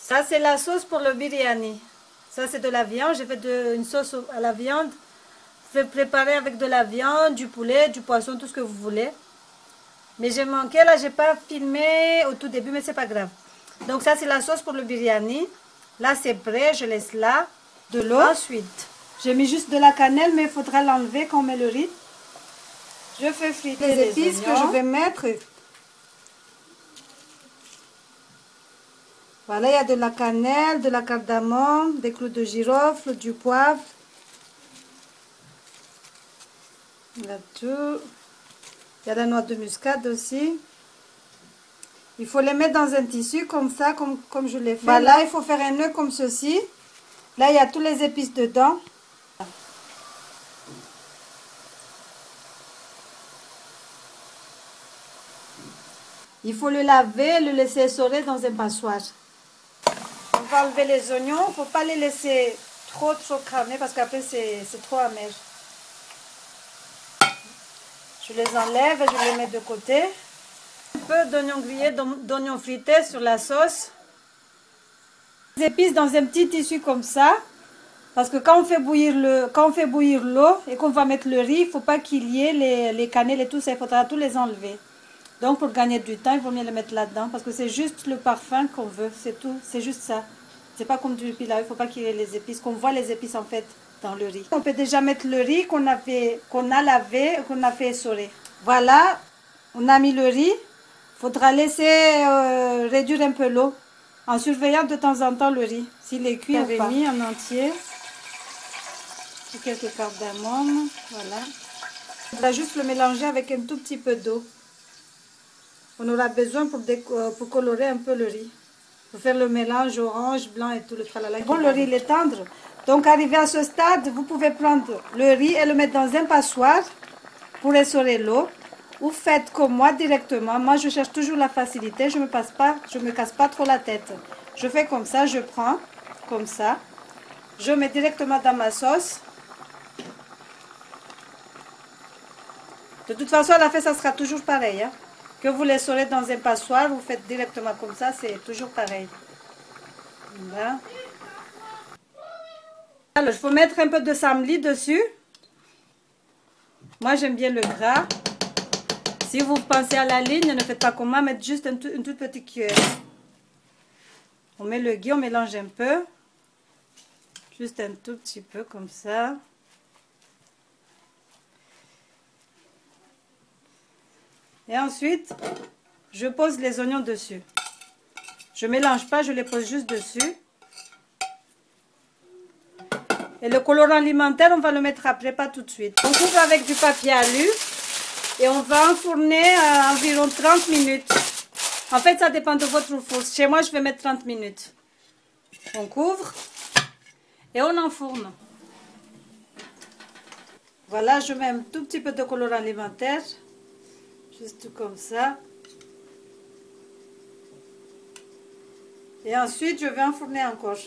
Ça, c'est la sauce pour le biryani. Ça, c'est de la viande. J'ai fait une sauce à la viande. Fait préparer avec de la viande, du poulet, du poisson, tout ce que vous voulez. Mais j'ai manqué, là, j'ai pas filmé au tout début, mais c'est pas grave. Donc ça, c'est la sauce pour le biryani. Là, c'est prêt, je laisse là. De l'eau. Ensuite, j'ai mis juste de la cannelle, mais il faudra l'enlever quand on met le riz. Je fais friter les épices que je vais mettre. Voilà, il y a de la cannelle, de la cardamome, des clous de girofle, du poivre. Il y a tout. Il y a la noix de muscade aussi. Il faut les mettre dans un tissu comme ça, comme je l'ai fait. Voilà, il faut faire un nœud comme ceci. Là, il y a tous les épices dedans. Il faut le laver, le laisser essorer dans un passoire. On va enlever les oignons. Il ne faut pas les laisser trop cramer parce qu'après, c'est trop amer. Je les enlève et je les mets de côté. Un peu d'oignons grillés, d'oignons frités sur la sauce. Les épices dans un petit tissu comme ça. Parce que quand on fait bouillir l'eau et qu'on va mettre le riz, il ne faut pas qu'il y ait les cannelles et tout ça. Il faudra tout les enlever. Donc pour gagner du temps, il vaut mieux les mettre là-dedans. Parce que c'est juste le parfum qu'on veut. C'est tout. C'est juste ça. C'est pas comme du pilaw. Il ne faut pas qu'il y ait les épices. Qu'on voit les épices en fait dans le riz. On peut déjà mettre le riz qu'on a lavé, qu'on a fait essorer. Voilà. On a mis le riz. Il faudra laisser réduire un peu l'eau. En surveillant de temps en temps le riz. S'il est cuit ou pas. Mis en entier. Et quelques cardamomes. Voilà. On va juste le mélanger avec un tout petit peu d'eau. On aura besoin pour colorer un peu le riz. Pour faire le mélange orange, blanc et tout le tralala. Bon, le riz il est tendre. Donc, arrivé à ce stade, vous pouvez prendre le riz et le mettre dans un passoire pour essorer l'eau. Ou faites comme moi directement. Moi, je cherche toujours la facilité. Je me casse pas trop la tête. Je fais comme ça, je prends comme ça. Je mets directement dans ma sauce. De toute façon, à la fin, ça sera toujours pareil. Hein. Que vous l'essorez dans un passoire, vous faites directement comme ça, c'est toujours pareil. Voilà. Alors, il faut mettre un peu de samli dessus. Moi, j'aime bien le gras. Si vous pensez à la ligne, ne faites pas comme moi, mettez juste une toute petite cuillère. On met le ghee, on mélange un peu. Juste un tout petit peu comme ça. Et ensuite, je pose les oignons dessus. Je ne mélange pas, je les pose juste dessus. Et le colorant alimentaire, on va le mettre après, pas tout de suite. On couvre avec du papier alu et on va enfourner à environ 30 minutes. En fait, ça dépend de votre four. Chez moi, je vais mettre 30 minutes. On couvre et on enfourne. Voilà, je mets un tout petit peu de colorant alimentaire. Juste comme ça. Et ensuite, je vais enfourner encore.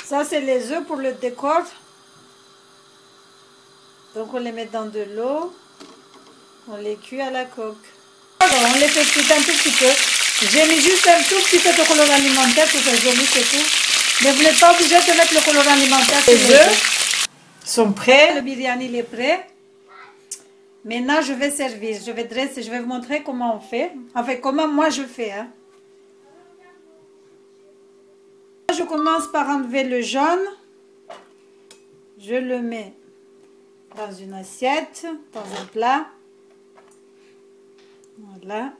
Ça, c'est les œufs pour le décor. Donc, on les met dans de l'eau. On les cuit à la coque. On les fait friter un tout petit peu. J'ai mis juste un tout petit peu de colorant alimentaire pour faire joli, c'est tout. Mais vous n'êtes pas obligé de mettre le colorant alimentaire. Les œufs sont prêts. Le biryani il est prêt. Maintenant, je vais servir. Je vais dresser. Je vais vous montrer comment on fait. Enfin, comment moi je fais. Hein. Je commence par enlever le jaune. Je le mets dans une assiette, dans un plat. Voilà.